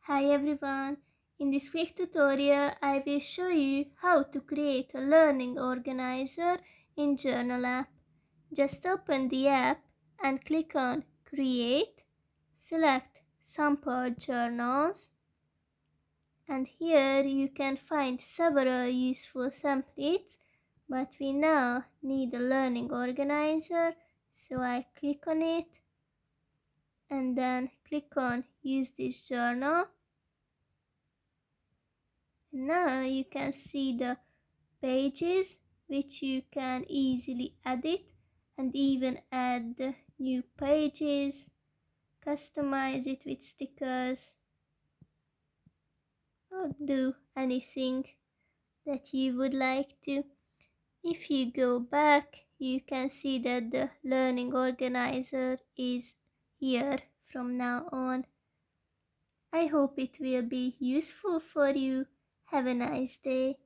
Hi everyone! In this quick tutorial, I will show you how to create a learning organizer in Journal app. Just open the app and click on Create, select Sample Journals, and here you can find several useful templates, but we now need a learning organizer, so I click on it and then click on Use this journal. Now you can see the pages which you can easily edit and even add the new pages, customize it with stickers, or do anything that you would like to. If you go back, you can see that the learning organizer is here from now on. I hope it will be useful for you. Have a nice day.